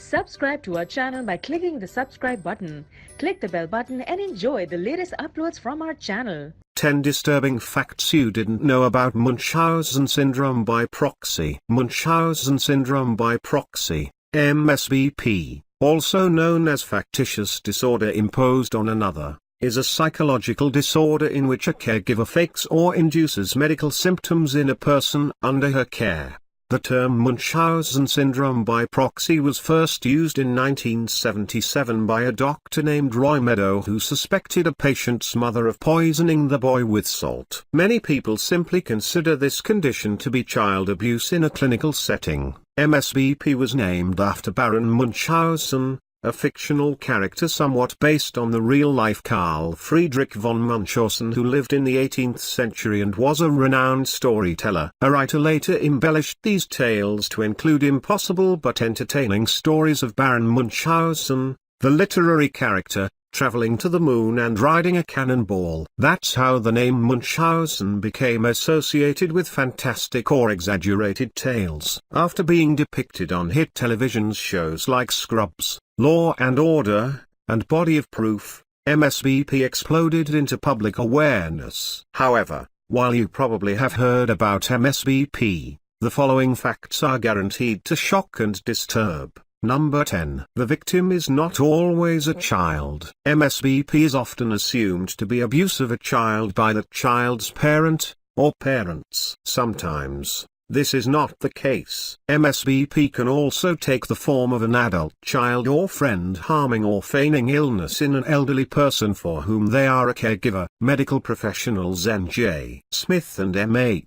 Subscribe to our channel by clicking the subscribe button. Click the bell button and enjoy the latest uploads from our channel. 10 disturbing facts you didn't know about Munchausen syndrome by proxy. Munchausen syndrome by proxy, MSBP, also known as factitious disorder imposed on another, is a psychological disorder in which a caregiver fakes or induces medical symptoms in a person under her care. The term Munchausen syndrome by proxy was first used in 1977 by a doctor named Roy Meadow who suspected a patient's mother of poisoning the boy with salt. Many people simply consider this condition to be child abuse in a clinical setting. MSBP was named after Baron Munchausen, a fictional character somewhat based on the real-life Carl Friedrich von Munchausen who lived in the 18th century and was a renowned storyteller. A writer later embellished these tales to include impossible but entertaining stories of Baron Munchausen, the literary character, traveling to the moon and riding a cannonball. That's how the name Munchausen became associated with fantastic or exaggerated tales. After being depicted on hit television shows like Scrubs, Law and Order, and Body of Proof, MSBP exploded into public awareness. However, while you probably have heard about MSBP, the following facts are guaranteed to shock and disturb. Number 10. The victim is not always a child. MSBP is often assumed to be abuse of a child by the child's parent, or parents. Sometimes, this is not the case. MSBP can also take the form of an adult child or friend harming or feigning illness in an elderly person for whom they are a caregiver. Medical professionals N.J. Smith and M.H.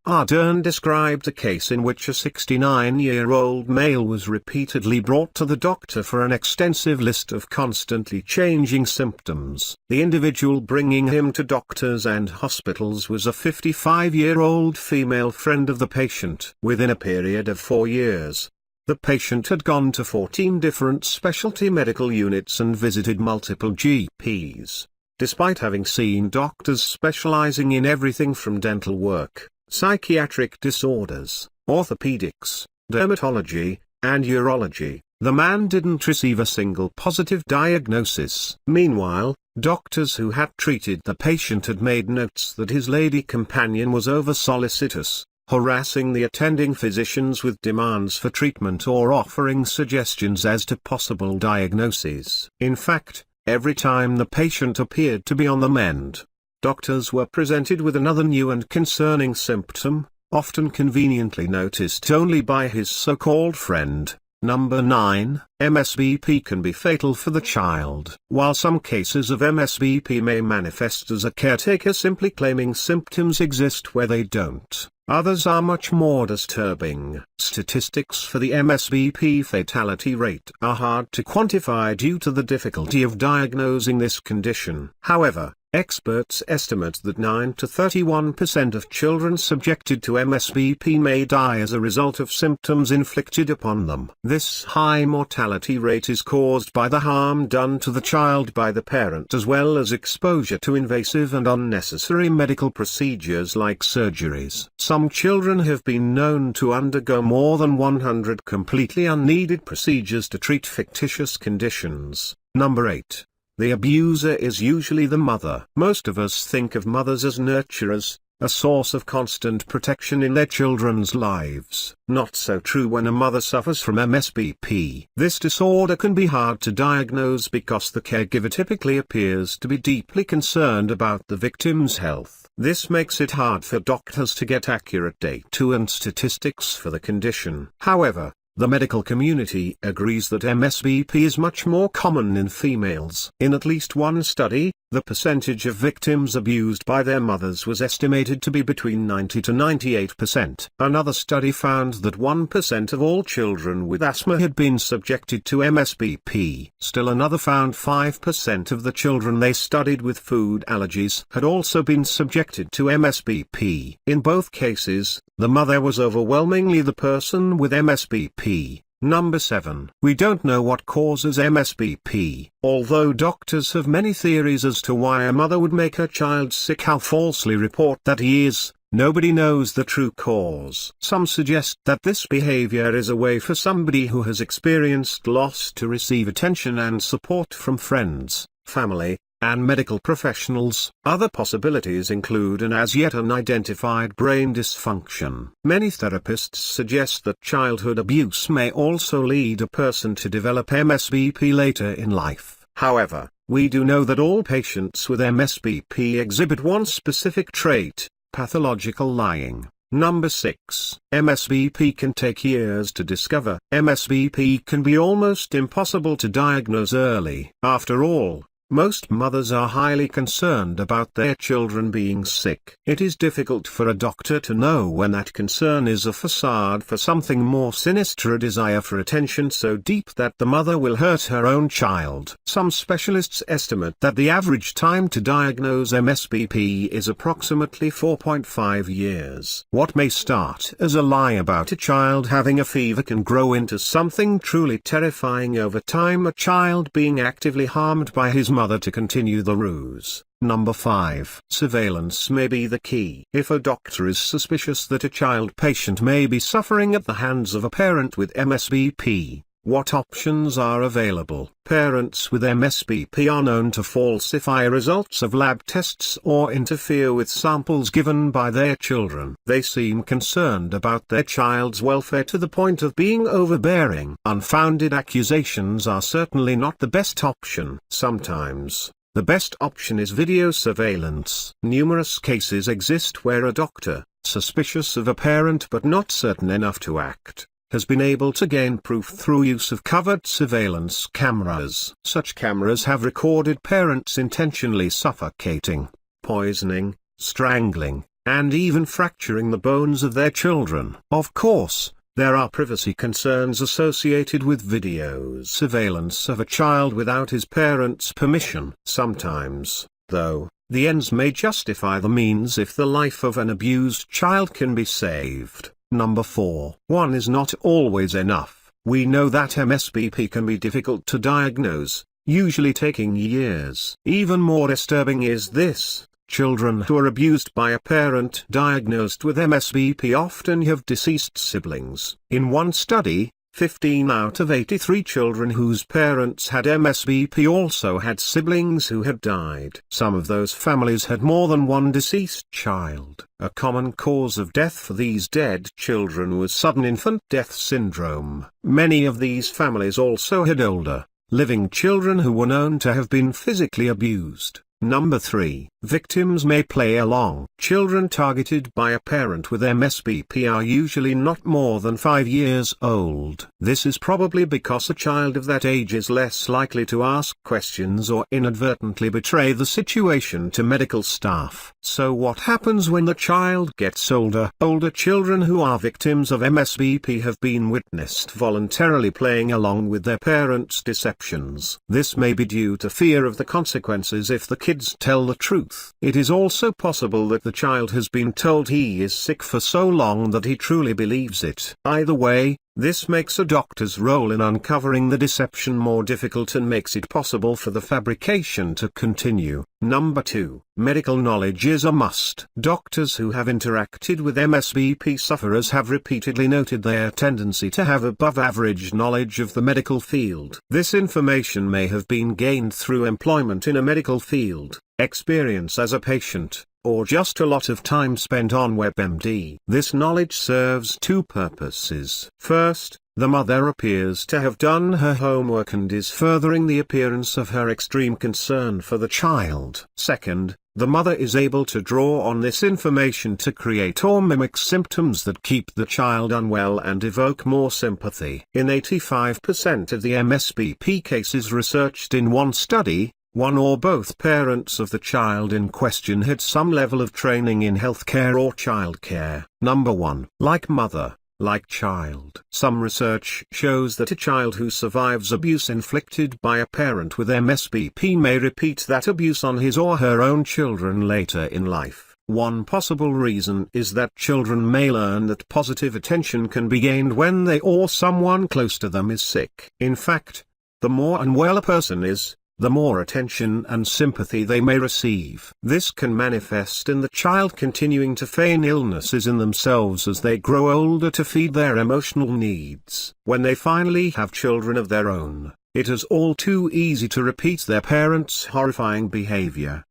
Ardern described a case in which a 69-year-old male was repeatedly brought to the doctor for an extensive list of constantly changing symptoms. The individual bringing him to doctors and hospitals was a 55-year-old female friend of the patient. Within a period of 4 years, the patient had gone to 14 different specialty medical units and visited multiple GPs. Despite having seen doctors specializing in everything from dental work, psychiatric disorders, orthopedics, dermatology, and urology, the man didn't receive a single positive diagnosis. Meanwhile, doctors who had treated the patient had made notes that his lady companion was over-solicitous, harassing the attending physicians with demands for treatment or offering suggestions as to possible diagnoses. In fact, every time the patient appeared to be on the mend, doctors were presented with another new and concerning symptom, often conveniently noticed only by his so-called friend. Number 9. MSBP can be fatal for the child. While some cases of MSBP may manifest as a caretaker simply claiming symptoms exist where they don't, others are much more disturbing. Statistics for the MSBP fatality rate are hard to quantify due to the difficulty of diagnosing this condition. However, experts estimate that 9 to 31% of children subjected to MSBP may die as a result of symptoms inflicted upon them. This high mortality rate is caused by the harm done to the child by the parent as well as exposure to invasive and unnecessary medical procedures like surgeries. Some children have been known to undergo more than 100 completely unneeded procedures to treat fictitious conditions. Number 8. The abuser is usually the mother. Most of us think of mothers as nurturers, a source of constant protection in their children's lives. Not so true when a mother suffers from MSBP. This disorder can be hard to diagnose because the caregiver typically appears to be deeply concerned about the victim's health. This makes it hard for doctors to get accurate data and statistics for the condition. However, the medical community agrees that MSBP is much more common in females. In at least one study, the percentage of victims abused by their mothers was estimated to be between 90 to 98%. Another study found that 1% of all children with asthma had been subjected to MSBP. Still another found 5% of the children they studied with food allergies had also been subjected to MSBP. In both cases, the mother was overwhelmingly the person with MSBP. Number 7. We don't know what causes MSBP. Although doctors have many theories as to why a mother would make her child sick or falsely report that he is, nobody knows the true cause. Some suggest that this behavior is a way for somebody who has experienced loss to receive attention and support from friends, family, and medical professionals. Other possibilities include an as yet unidentified brain dysfunction. Many therapists suggest that childhood abuse may also lead a person to develop MSBP later in life. However, we do know that all patients with MSBP exhibit one specific trait: pathological lying. Number 6. MSBP can take years to discover. MSBP can be almost impossible to diagnose early. After all, most mothers are highly concerned about their children being sick. It is difficult for a doctor to know when that concern is a facade for something more sinister, a desire for attention so deep that the mother will hurt her own child. Some specialists estimate that the average time to diagnose MSBP is approximately 4.5 years. What may start as a lie about a child having a fever can grow into something truly terrifying over time, a child being actively harmed by his mother to continue the ruse. Number 5. Surveillance may be the key. If a doctor is suspicious that a child patient may be suffering at the hands of a parent with MSBP, what options are available? Parents with MSBP are known to falsify results of lab tests or interfere with samples given by their children. They seem concerned about their child's welfare to the point of being overbearing. Unfounded accusations are certainly not the best option. Sometimes, the best option is video surveillance. Numerous cases exist where a doctor, suspicious of a parent but not certain enough to act, has been able to gain proof through use of covert surveillance cameras. Such cameras have recorded parents intentionally suffocating, poisoning, strangling, and even fracturing the bones of their children. Of course, there are privacy concerns associated with video surveillance of a child without his parents' permission. Sometimes, though, the ends may justify the means if the life of an abused child can be saved. Number 4. One is not always enough. We know that MSBP can be difficult to diagnose, usually taking years. Even more disturbing is this: children who are abused by a parent diagnosed with MSBP often have deceased siblings. In one study, 15 out of 83 children whose parents had MSBP also had siblings who had died. Some of those families had more than one deceased child. A common cause of death for these dead children was sudden infant death syndrome. Many of these families also had older, living children who were known to have been physically abused. Number 3. Victims may play along. Children targeted by a parent with MSBP are usually not more than 5 years old. This is probably because a child of that age is less likely to ask questions or inadvertently betray the situation to medical staff. So what happens when the child gets older? Older children who are victims of MSBP have been witnessed voluntarily playing along with their parents' deceptions. This may be due to fear of the consequences if the kids tell the truth. It is also possible that the child has been told he is sick for so long that he truly believes it. Either way, this makes a doctor's role in uncovering the deception more difficult and makes it possible for the fabrication to continue. Number 2. Medical knowledge is a must. Doctors who have interacted with MSBP sufferers have repeatedly noted their tendency to have above-average knowledge of the medical field. This information may have been gained through employment in a medical field, experience as a patient, or just a lot of time spent on WebMD. This knowledge serves two purposes. First, the mother appears to have done her homework and is furthering the appearance of her extreme concern for the child. Second, the mother is able to draw on this information to create or mimic symptoms that keep the child unwell and evoke more sympathy. In 85% of the MSBP cases researched in one study, one or both parents of the child in question had some level of training in healthcare or childcare. Number 1. Like mother, like child. Some research shows that a child who survives abuse inflicted by a parent with MSBP may repeat that abuse on his or her own children later in life. One possible reason is that children may learn that positive attention can be gained when they or someone close to them is sick. In fact, the more unwell a person is, the more attention and sympathy they may receive. This can manifest in the child continuing to feign illnesses in themselves as they grow older to feed their emotional needs. When they finally have children of their own, it is all too easy to repeat their parents' horrifying behavior.